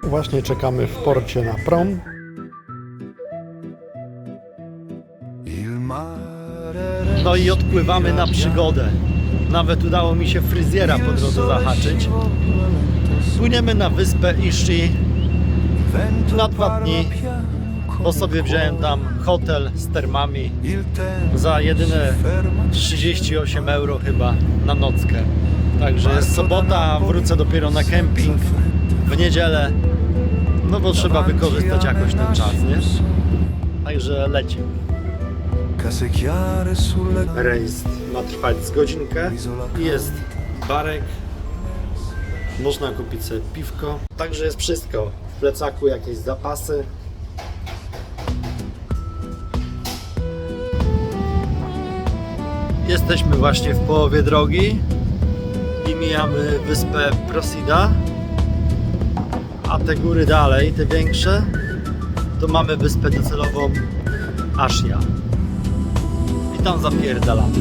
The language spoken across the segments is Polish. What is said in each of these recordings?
Właśnie czekamy w porcie na prom. No i odpływamy na przygodę. Nawet udało mi się fryzjera po drodze zahaczyć. Płyniemy na wyspę Ischia na 2 dni, bo sobie wziąłem tam hotel z termami za jedyne 38 euro chyba na nockę. Także jest sobota, wrócę dopiero na kemping w niedzielę, no bo trzeba wykorzystać jakoś ten czas, nie? Także lecimy. Rejs ma trwać z godzinkę. Jest barek, można kupić sobie piwko. Także jest wszystko. W plecaku jakieś zapasy. Jesteśmy właśnie w połowie drogi i mijamy wyspę Procida. A te góry dalej, te większe, to mamy wyspę docelową Ischia. I tam zapierdalamy.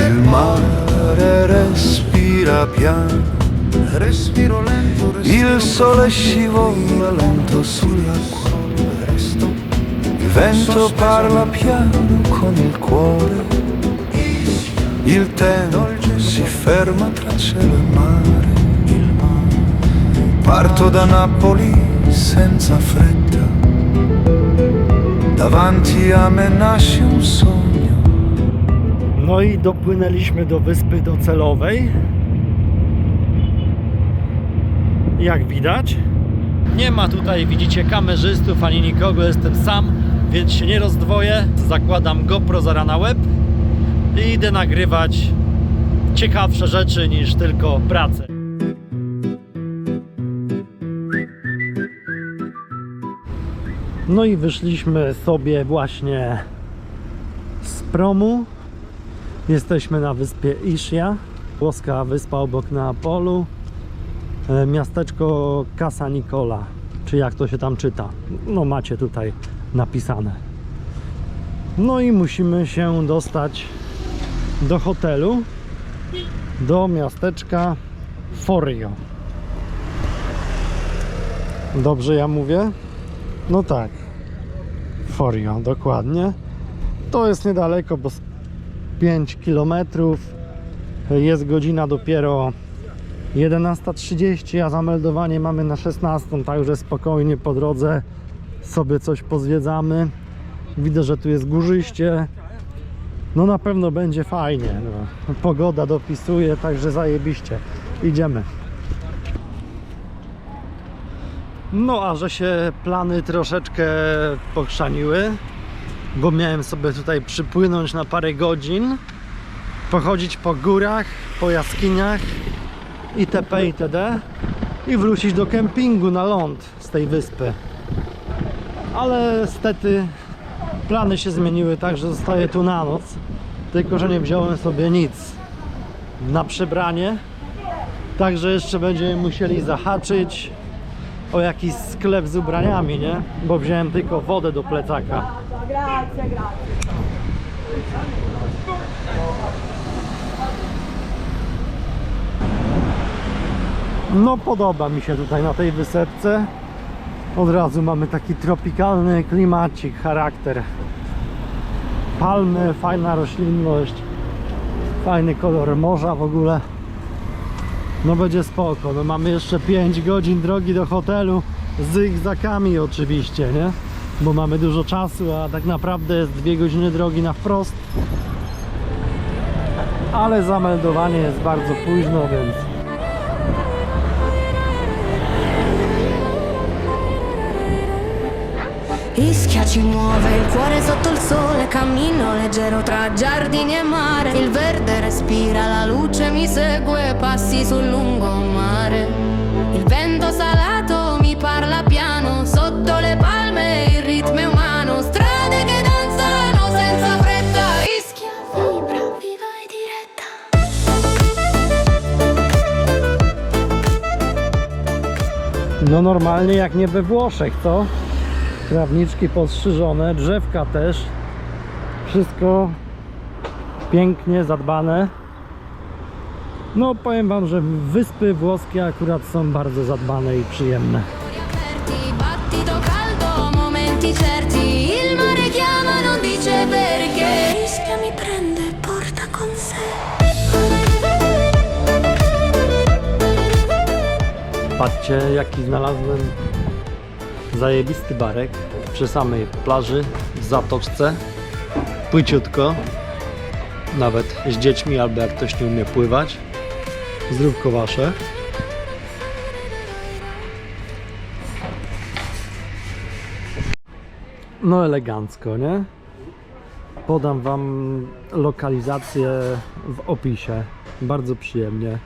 Il mare respira piano, respiro lento, il sole scivola lento sull'acqua, resto. Il vento parla piano con il cuore, il tempo si ferma tra cielo e mare. Parto da Napoli senza fretta, davanti a me nasce un sogno. No i dopłynęliśmy do wyspy docelowej. Jak widać, nie ma tutaj, widzicie, kamerzystów ani nikogo, jestem sam, więc się nie rozdwoję. Zakładam GoPro zaraz na łeb i idę nagrywać ciekawsze rzeczy niż tylko pracę. No i wyszliśmy sobie właśnie z promu. Jesteśmy na wyspie Ischia, włoska wyspa obok Neapolu, miasteczko Casa Nicola, czy jak to się tam czyta, no macie tutaj napisane. No i musimy się dostać do hotelu, do miasteczka Forio. Dobrze ja mówię? No tak, Forio, dokładnie. To jest niedaleko, bo 5 km. Jest godzina dopiero 11:30, a zameldowanie mamy na 16, także spokojnie po drodze sobie coś pozwiedzamy. Widzę, że tu jest górzyście. No na pewno będzie fajnie. No, pogoda dopisuje, także zajebiście. Idziemy. No a że się plany troszeczkę pochrzaniły, bo miałem sobie tutaj przypłynąć na parę godzin, pochodzić po górach, po jaskiniach itp. itd. i wrócić do kempingu na ląd z tej wyspy. Ale niestety plany się zmieniły tak, że zostaję tu na noc, tylko że nie wziąłem sobie nic na przebranie, także jeszcze będziemy musieli zahaczyć o jakiś sklep z ubraniami, nie? Bo wziąłem tylko wodę do plecaka. Grazie, grazie. No podoba mi się tutaj na tej wysepce. Od razu mamy taki tropikalny klimacik, charakter. Palmy, fajna roślinność, fajny kolor morza w ogóle. No będzie spoko. No mamy jeszcze 5 godzin drogi do hotelu z zygzakami oczywiście, nie? Bo mamy dużo czasu, a tak naprawdę jest 2 godziny drogi na wprost. Ale zameldowanie jest bardzo późno, więc Ischia ci muove il cuore sotto il sole, cammino leggero tra giardini e mare. Il verde respira, la luce mi segue, passi sul lungomare. Il vento salato mi parla piano, sotto le palme il ritmo è umano. Strade che danzano senza fretta, Ischia vibra, viva e diretta. no normalnie jak nie we Włoszech, co? Trawniczki postrzyżone, drzewka też. Wszystko pięknie zadbane. No powiem wam, że wyspy włoskie akurat są bardzo zadbane i przyjemne. Battito caldo, momenti certi, il mare chiama, non dice perché. Rischia mi prende, porta con sé. Patrzcie, jaki znalazłem zajebisty barek przy samej plaży, w zatoczce, płyciutko, nawet z dziećmi, albo jak ktoś nie umie pływać, zdrówko wasze. No elegancko, nie? Podam wam lokalizację w opisie, bardzo przyjemnie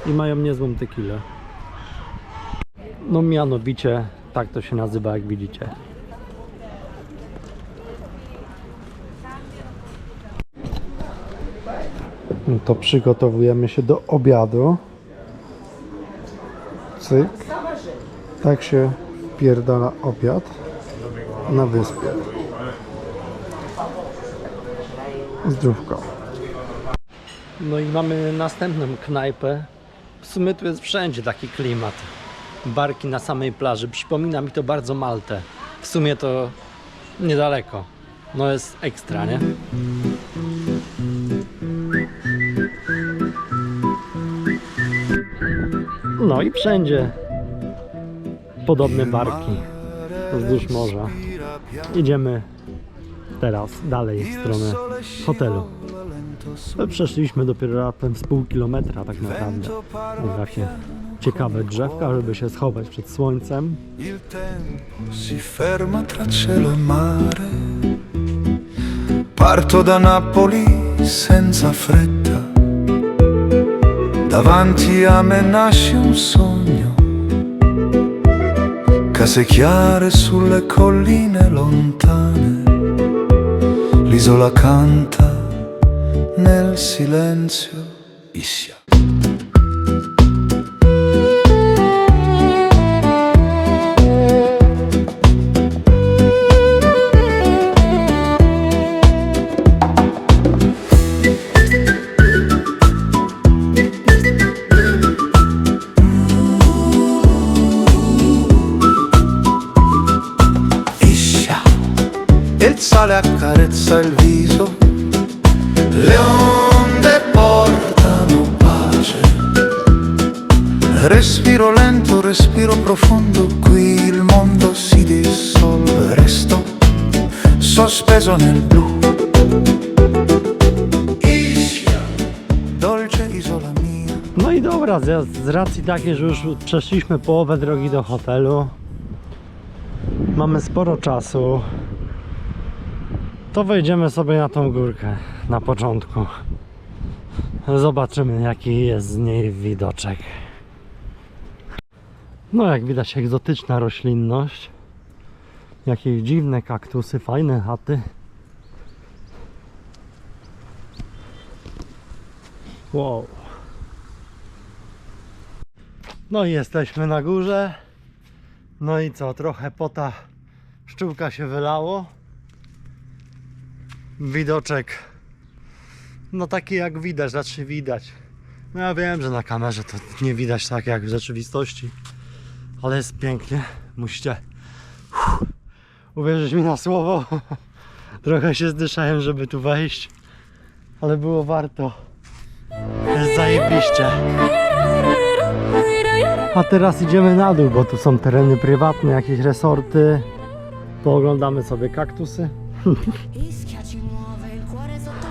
i mają niezłą tequilę. No mianowicie tak to się nazywa, jak widzicie. No to przygotowujemy się do obiadu. Cyk. Tak się wpierdala obiad na wyspie. Zdrówko. No i mamy następną knajpę. W sumie tu jest wszędzie taki klimat. Barki na samej plaży. Przypomina mi to bardzo Maltę. W sumie to niedaleko. No jest ekstra, nie? No i wszędzie podobne barki wzdłuż morza. Idziemy teraz dalej w stronę hotelu. Przeszliśmy dopiero raptem z pół kilometra tak naprawdę. I takie ciekawe drzewka, żeby się schować przed słońcem. Il tempo si ferma tra cielo e mare. Parto da Napoli senza fretta. Davanti a me nasce un sogno. Case chiare sulle colline lontane. L'isola canta nel silenzio. Ischia. Il sale accarezza il viso, le onde portano pace. Respiro lento, respiro profondo, qui il mondo si dissolve. Resto sospeso nel blu. Ischia, dolce isola mia. No i dobra, z racji takiej, że już przeszliśmy połowę drogi do hotelu, mamy sporo czasu, to wejdziemy sobie na tą górkę na początku. Zobaczymy, jaki jest z niej widoczek. No jak widać, egzotyczna roślinność. Jakieś dziwne kaktusy, fajne chaty. Wow. No i jesteśmy na górze. No i co, trochę pota szczółka się wylało. Widoczek no taki jak widać, znaczy widać. No ja wiem, że na kamerze to nie widać tak jak w rzeczywistości, ale jest pięknie. Musicie uwierzyć mi na słowo. Trochę się zdyszałem, żeby tu wejść, ale było warto. Jest zajebiście. A teraz idziemy na dół, bo tu są tereny prywatne, jakieś resorty. Pooglądamy sobie kaktusy.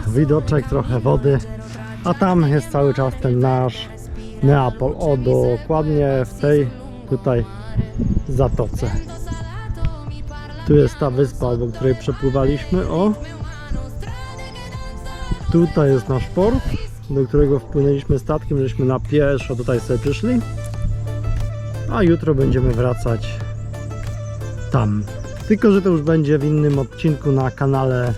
Widoczek, trochę wody. A tam jest cały czas ten nasz Neapol. O, dokładnie w tej tutaj zatoce. Tu jest ta wyspa, obok której przepływaliśmy. O! Tutaj jest nasz port, do którego wpłynęliśmy statkiem, żeśmy na pieszo tutaj sobie przyszli. A jutro będziemy wracać tam. Tylko że to już będzie w innym odcinku na kanale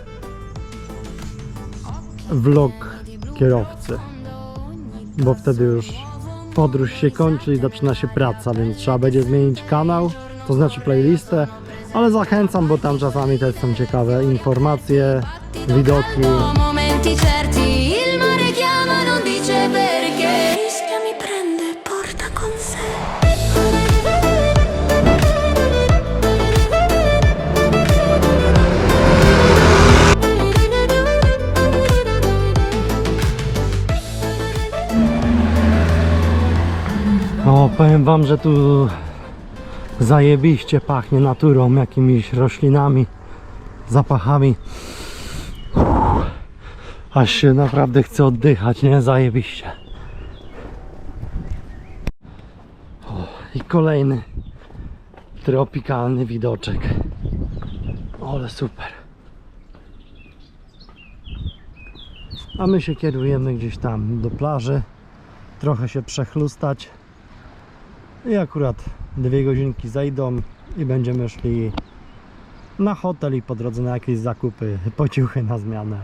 vlog kierowcy. Bo wtedy już podróż się kończy i zaczyna się praca, więc trzeba będzie zmienić kanał, to znaczy playlistę. Ale zachęcam, bo tam czasami też są ciekawe informacje, widoki. momenti certi il mare chiama, non dice perché. Rischia, mi prende, porta con sé. O, powiem wam, że tu zajebiście pachnie naturą, jakimiś roślinami, zapachami. Aż się naprawdę chce oddychać, nie? Zajebiście. O, i kolejny tropikalny widoczek. Ale super. A my się kierujemy gdzieś tam do plaży, trochę się przechlustać. I akurat 2 godzinki zajdą i będziemy szli na hotel i po drodze na jakieś zakupy, po ciuchy na zmianę.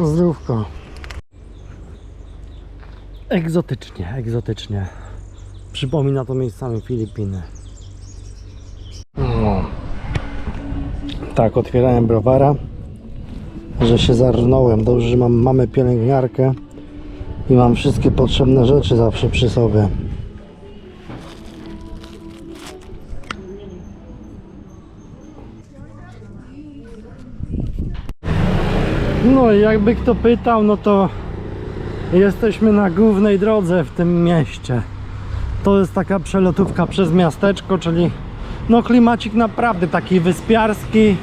Zdrówko. Egzotycznie, egzotycznie. Przypomina to miejscami Filipiny. No. Tak, otwierałem browara, że się zarżnąłem. Dobrze, że mamy pielęgniarkę i mam wszystkie potrzebne rzeczy zawsze przy sobie. No i jakby kto pytał, no to jesteśmy na głównej drodze w tym mieście. To jest taka przelotówka przez miasteczko, czyli no klimacik naprawdę taki wyspiarski,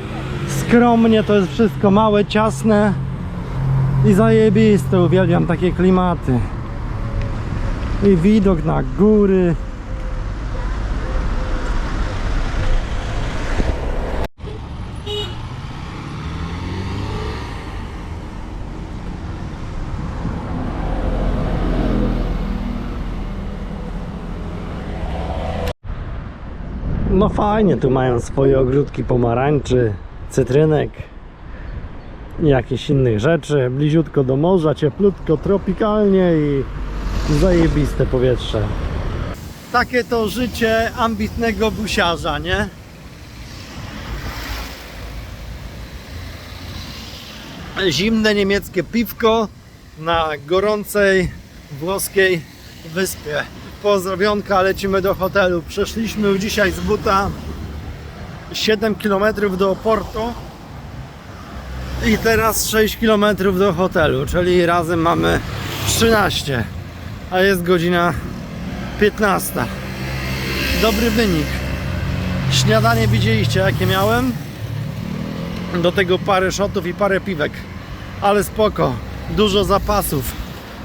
skromnie, to jest wszystko małe, ciasne i zajebiste, uwielbiam takie klimaty. I widok na góry. No fajnie, tu mają swoje ogródki pomarańczy, cytrynek i jakichś innych rzeczy. Bliziutko do morza, cieplutko, tropikalnie i zajebiste powietrze. Takie to życie ambitnego busiarza, nie? Zimne niemieckie piwko na gorącej włoskiej wyspie. Pozdrowionka, lecimy do hotelu. Przeszliśmy już dzisiaj z buta 7 km do portu i teraz 6 km do hotelu, czyli razem mamy 13, a jest godzina 15. Dobry wynik. Śniadanie widzieliście jakie miałem, do tego parę shotów i parę piwek, ale spoko, dużo zapasów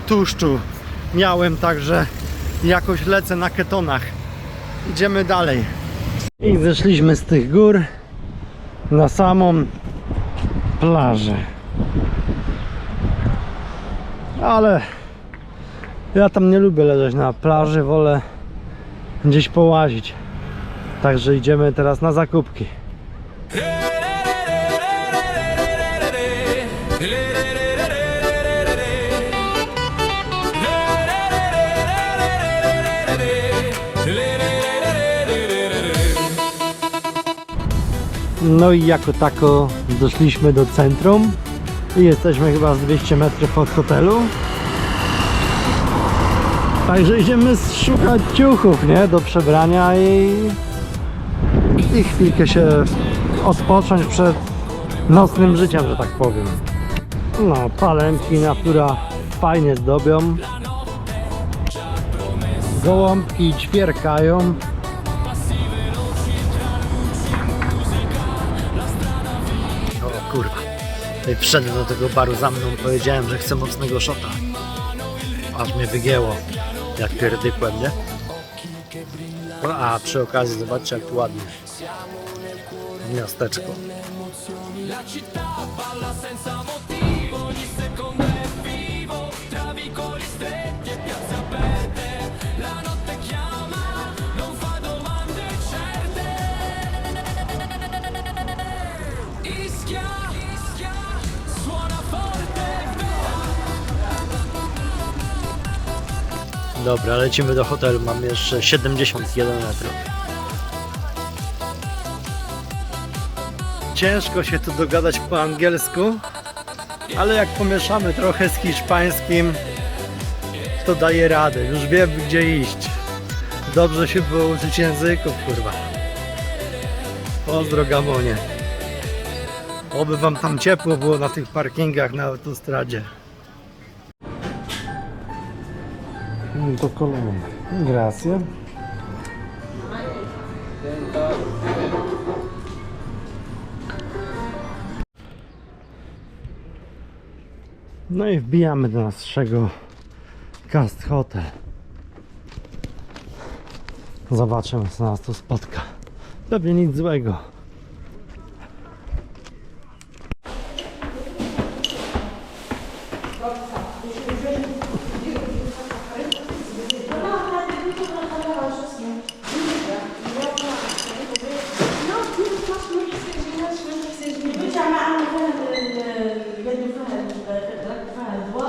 tłuszczu miałem, także jakoś lecę na ketonach. Idziemy dalej. I zeszliśmy z tych gór na samą plażę. Ale ja tam nie lubię leżeć na plaży, wolę gdzieś połazić. Także idziemy teraz na zakupki. No i jako tako doszliśmy do centrum i jesteśmy chyba z 200 metrów od hotelu. Także idziemy szukać ciuchów, nie? Do przebrania i chwilkę się odpocząć przed nocnym życiem, że tak powiem. No, palemki natura fajnie zdobią. Gołąbki ćwierkają. O kurwa. Tutaj wszedłem do tego baru za mną, powiedziałem, że chcę mocnego szota. Aż mnie wygięło, jak pierdykłem, nie? No, a przy okazji zobaczcie, jak tu ładnie miasteczko. Dobra, lecimy do hotelu, mam jeszcze 71 metrów. Ciężko się tu dogadać po angielsku, ale jak pomieszamy trochę z hiszpańskim, to daje radę, już wiem gdzie iść. Dobrze się było uczyć języków, kurwa. Pozdro Gamonie. Oby wam tam ciepło było na tych parkingach na autostradzie. To kolejne. Grazie. No i wbijamy do naszego Cast Hotel. Zobaczymy, co nas tu spotka. Pewnie nic złego.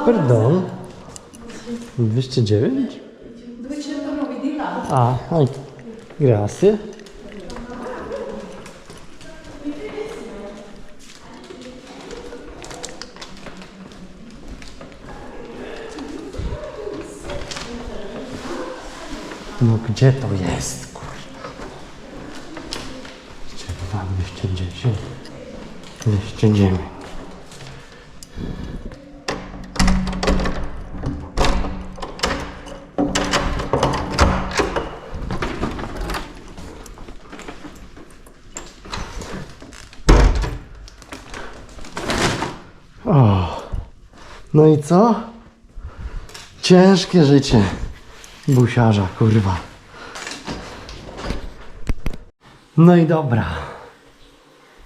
Perdon. 209? Ah, grazie. No gdzie to jest, kurwa? 210. 209. O, no i co? Ciężkie życie busiarza, kurwa. No i dobra.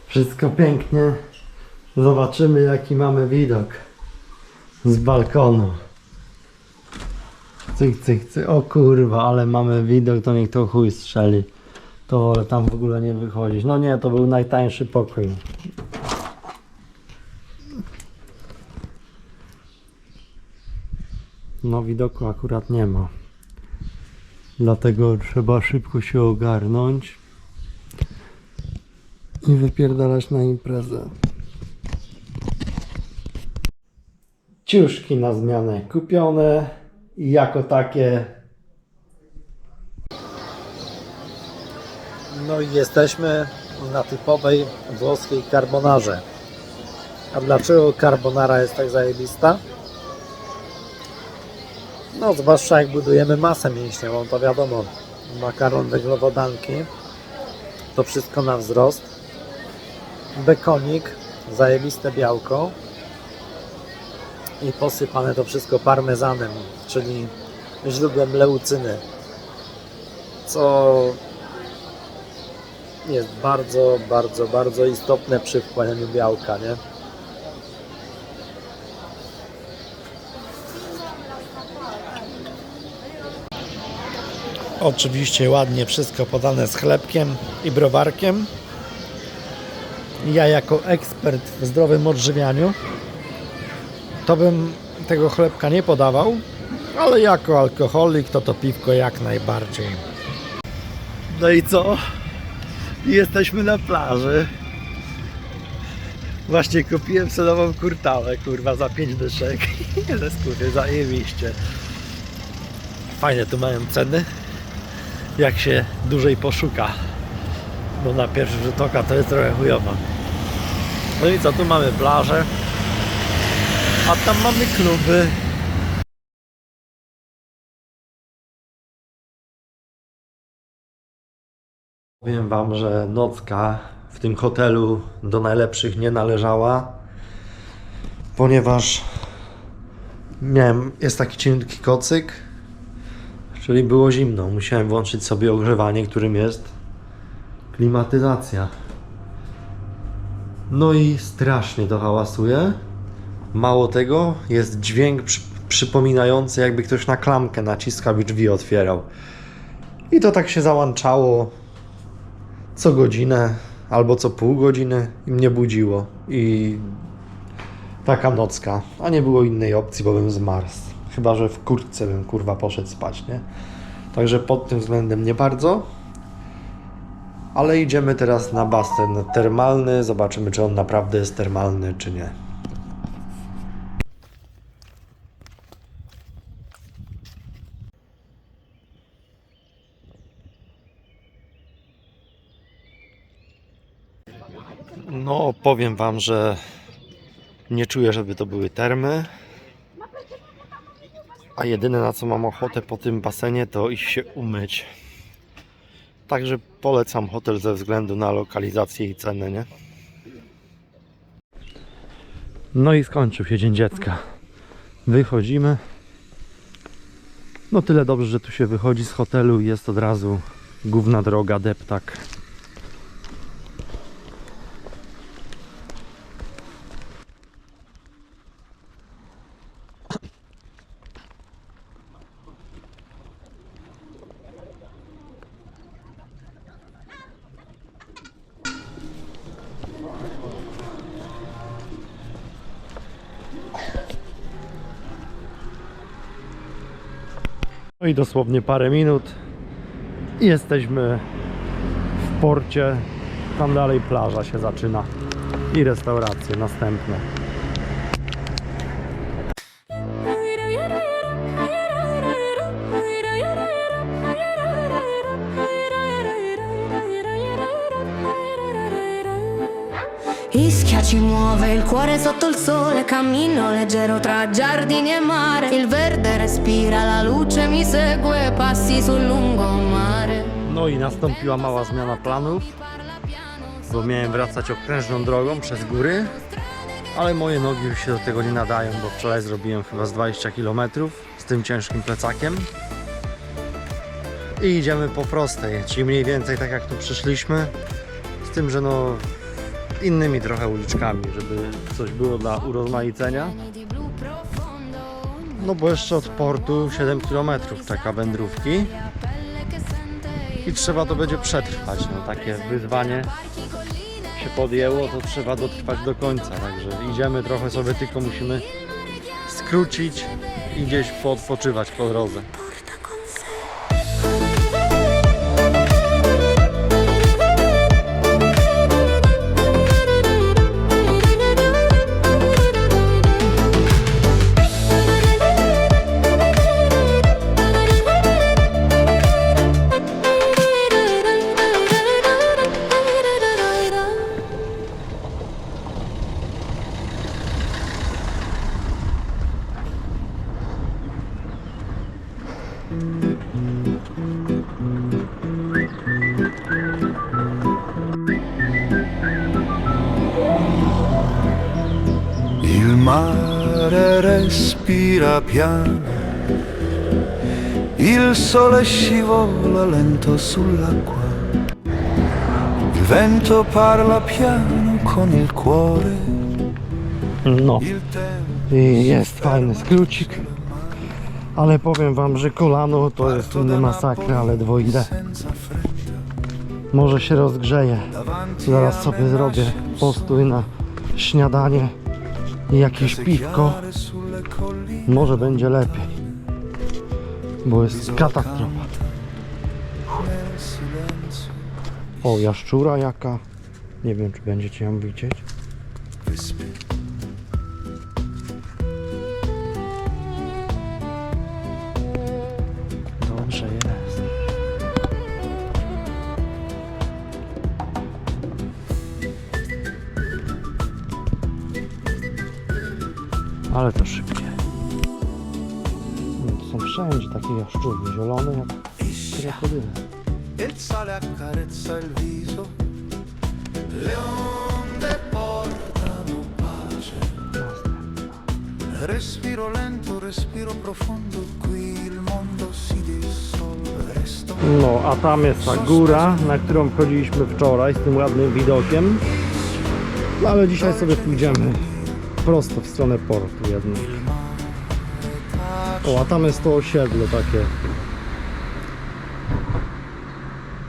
Wszystko pięknie. Zobaczymy, jaki mamy widok z balkonu. Cyk, cyk, cyk. O kurwa, ale mamy widok, to niech to chuj strzeli. To wolę tam w ogóle nie wychodzić. No nie, to był najtańszy pokój. No widoku akurat nie ma. Dlatego trzeba szybko się ogarnąć i wypierdalać na imprezę. Ciuszki na zmianę kupione i jako takie. No i jesteśmy na typowej włoskiej carbonarze. A dlaczego carbonara jest tak zajebista? No zwłaszcza jak budujemy masę mięśniową, to wiadomo, makaron, węglowodanki, to wszystko na wzrost. Bekonik, zajebiste białko i posypane to wszystko parmezanem, czyli źródłem leucyny, co jest bardzo, bardzo, bardzo istotne przy wchłanianiu białka, nie? Oczywiście ładnie wszystko podane z chlebkiem i browarkiem. Ja jako ekspert w zdrowym odżywianiu to bym tego chlebka nie podawał, ale jako alkoholik to piwko jak najbardziej. No i co? Jesteśmy na plaży. Właśnie kupiłem sobie nową kurtałę, kurwa, za 5 dyszek. Ale skóry, zajebiście. Fajne tu mają ceny, jak się dłużej poszuka, bo na pierwszy rzut oka to jest trochę chujowo. No i co, tu mamy plażę. A tam mamy kluby. Powiem wam, że nocka w tym hotelu do najlepszych nie należała, ponieważ jest taki cienki kocyk, czyli było zimno. Musiałem włączyć sobie ogrzewanie, którym jest klimatyzacja. No i strasznie to hałasuje. Mało tego, jest dźwięk przypominający, jakby ktoś na klamkę naciskał i drzwi otwierał. I to tak się załączało co godzinę albo co pół godziny i mnie budziło. I taka nocka, a nie było innej opcji, bo bym zmarzł. Chyba że w kurtce bym kurwa poszedł spać, nie? Także pod tym względem nie bardzo. Ale idziemy teraz na basen termalny, zobaczymy, czy on naprawdę jest termalny, czy nie. No, powiem wam, że nie czuję, żeby to były termy. A jedyne, na co mam ochotę po tym basenie, to iść się umyć. Także polecam hotel ze względu na lokalizację i cenę, nie? No i skończył się Dzień Dziecka. Wychodzimy. No tyle dobrze, że tu się wychodzi z hotelu i jest od razu główna droga, deptak. No i dosłownie parę minut i jesteśmy w porcie. Tam dalej plaża się zaczyna i restauracje następne. Ischia ci muove il cuore sotto il sole, cammino leggero tra giardini e mare. Il verde respira, la luce mi segue, passi sul lungomare. No i nastąpiła mała zmiana planów, bo miałem wracać okrężną drogą przez góry, ale moje nogi już się do tego nie nadają, bo wczoraj zrobiłem chyba z 20 km z tym ciężkim plecakiem. I idziemy po prostej, czyli mniej więcej tak jak tu przyszliśmy, z tym, że no innymi trochę uliczkami, żeby coś było dla urozmaicenia. No bo jeszcze od portu 7 km czeka wędrówki i trzeba to będzie przetrwać. No takie wyzwanie się podjęło, to trzeba dotrwać do końca. Także idziemy trochę sobie, tylko musimy skrócić i gdzieś poodpoczywać po drodze. Il mare respira piano, il sole scivola lento sull'acqua, il vento parla piano con il cuore, No il tempo i jest fajny skrócik, ale powiem wam, że kolano to jest inny masakra, ale dwoidę. senza fretta, Może się rozgrzeje. davanti Zaraz sobie zrobię postój na śniadanie i jakieś piwko. chiare sulle colline. Może będzie lepiej, bo jest katastrofa. Nel silenzio O, jaszczura jaka. Nie wiem, czy będziecie ją widzieć. wyspy. Dobrze jest. Ale to szybkie. No, to są wszędzie takie jaszczurki, zielone jak krokodyle. Il sale accarezza il viso, le onde portano pace. Respiro lento, respiro profondo, qui il mondo si dissolve, resto. No, a tam jest ta góra, na którą wchodziliśmy wczoraj z tym ładnym widokiem. No, ale dzisiaj sobie pójdziemy prosto w stronę portu jednak. O, a tam jest to osiedle takie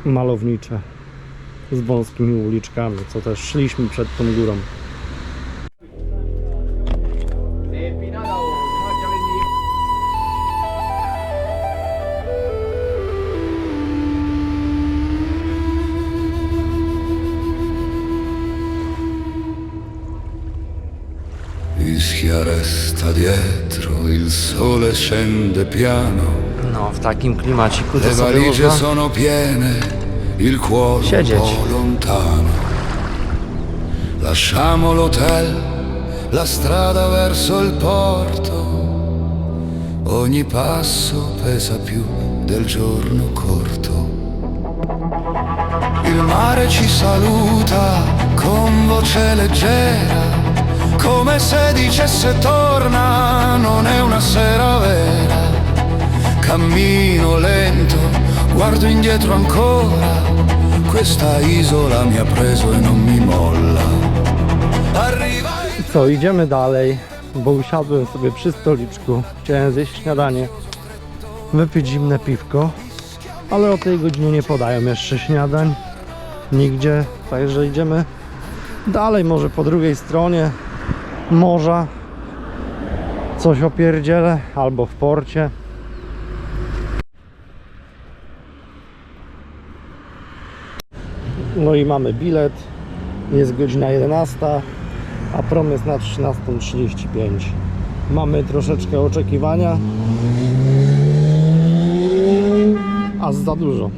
malownicze z wąskimi uliczkami, co też szliśmy przed tą górą. Ischia resta dietro, il sole scende piano. No, w takim klimaciku to Le sobie valigie można sono piene, il cuore un siedzieć. po' lontano. Lasciamo l'hotel, la strada verso il porto. Ogni passo pesa più del giorno corto. Il mare ci saluta con voce leggera, come se dicesse torna, non è una sera vera. Cammino lento, guardo indietro ancora, questa isola mi ha preso e non mi molla. Arriva Co, idziemy dalej, bo usiadłem sobie przy stoliczku. Chciałem zjeść śniadanie, wypić zimne piwko, ale o tej godzinie nie podają jeszcze śniadań nigdzie, także idziemy dalej, może po drugiej stronie morza coś opierdzielę, albo w porcie. No i mamy bilet, jest godzina 11, a prom jest na 13:35. Mamy troszeczkę oczekiwania, a za dużo.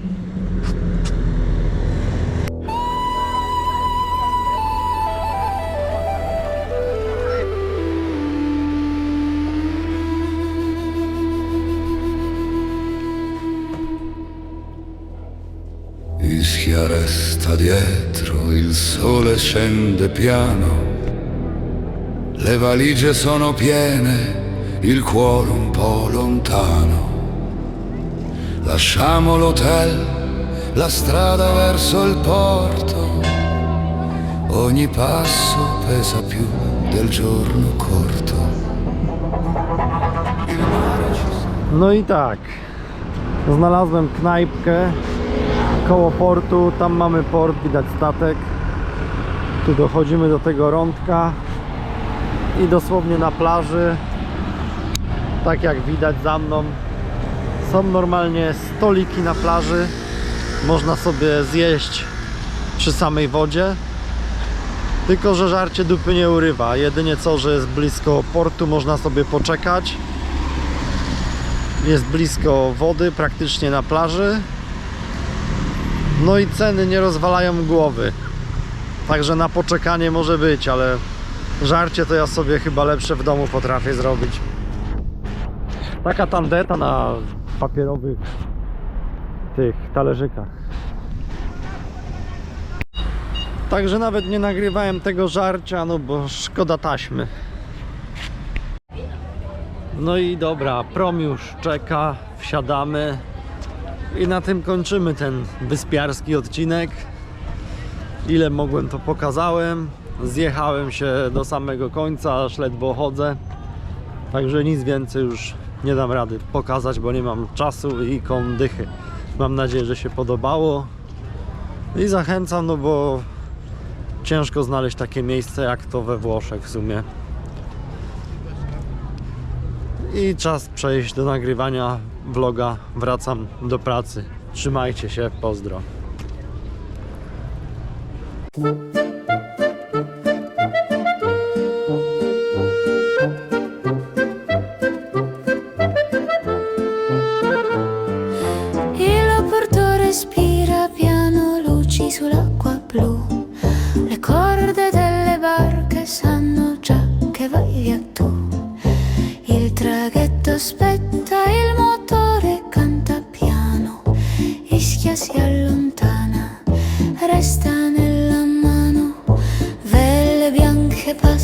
Ischia resta dietro, il sole scende piano. Le valigie sono piene, il cuore un po' lontano. Lasciamo l'hotel, la strada verso il porto. Ogni passo pesa più del giorno corto. Il mare ci No i tak, znalazłem knajpkę koło portu, tam mamy port, widać statek. Tu dochodzimy do tego rądka i dosłownie na plaży, tak jak widać za mną, są normalnie stoliki na plaży. Można sobie zjeść przy samej wodzie, tylko że żarcie dupy nie urywa. Jedynie co, że jest blisko portu, można sobie poczekać. Jest blisko wody, praktycznie na plaży. No i ceny nie rozwalają głowy. Także na poczekanie może być, ale żarcie to ja sobie chyba lepsze w domu potrafię zrobić. Taka tandeta na papierowych tych talerzykach. Także nawet nie nagrywałem tego żarcia, no bo szkoda taśmy. No i dobra, prom już czeka, wsiadamy i na tym kończymy ten wyspiarski odcinek. Ile mogłem, to pokazałem. Zjechałem się do samego końca, aż ledwo chodzę. Także nic więcej już nie dam rady pokazać, bo nie mam czasu i kondychy. Mam nadzieję, że się podobało. I zachęcam, no bo ciężko znaleźć takie miejsce jak to we Włoszech w sumie. I czas przejść do nagrywania vloga. Wracam do pracy. Trzymajcie się, pozdro. Il porto respira piano, luci sull'acqua blu. Le corde delle barche sanno già che vai via tu. traghetto aspetta, il motore canta piano, Ischia si allontana, resta nella mano, vele bianche passano